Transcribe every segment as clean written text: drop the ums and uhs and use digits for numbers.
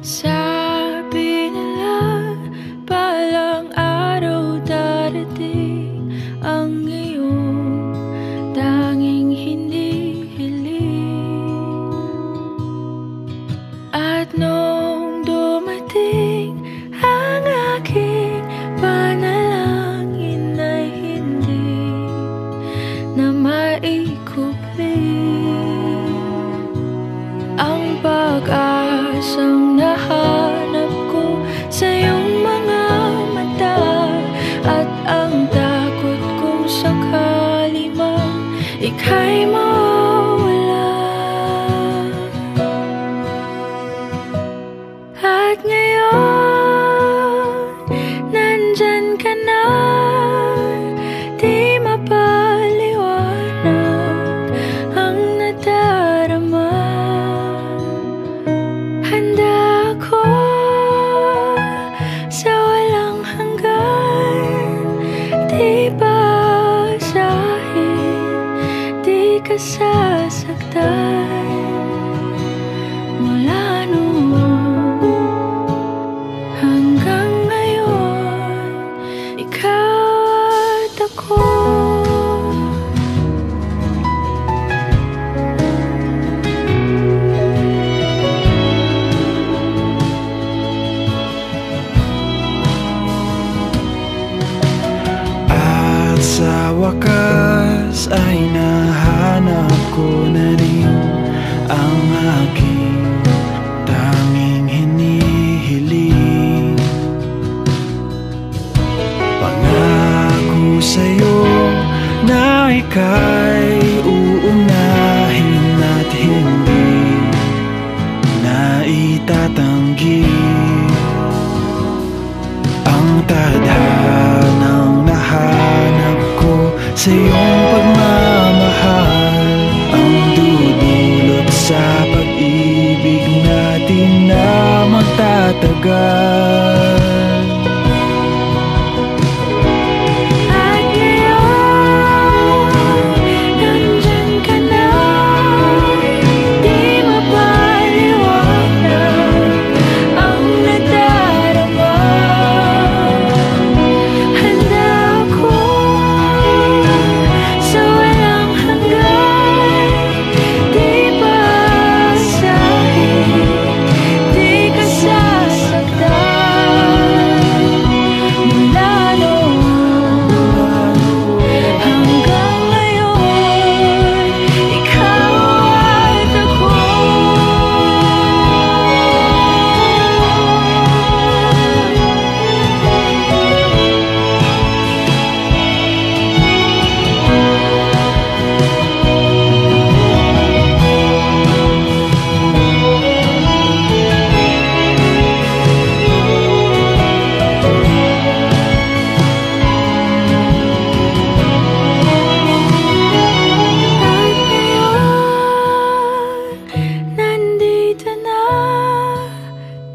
Sabi nila, balang araw darating ang iyong tanging hinihiling. At nung dumating ang aking panalangin ay hindi na maikupli ang pag-asang nahanap ko sa iyong mga mata, at ang takot kong sakali mang ika'y mawala. At ngayon, nandyan ka na, di mapaliwanag ang nadarama. Handa ako sa walang hanggan, di basahin, di ka sasaktan. Mula noon hanggang ngayon, ikaw at ako. Sa wakas ay nahanap ko na rin ang aking tanging hinihiling. Pangako sa'yo na ika'y uunahin at hindi na itatanggi ang tadhanang nahanap ko sa iyong pagmamahal, ang dudulot sa pag-ibig natin na magtatagal.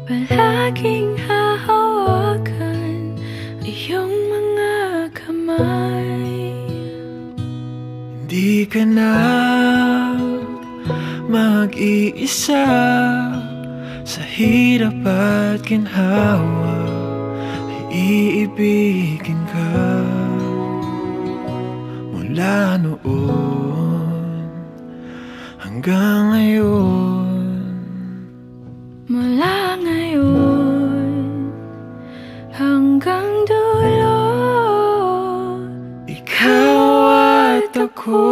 Palaging hahawakan iyong mga kamay. Hindi ka na mag-iisa sa hirap at ginhawa, ay iibigin ka mula noon hanggang ngayon. Mula ngayon hanggang dulo, ikaw at ako.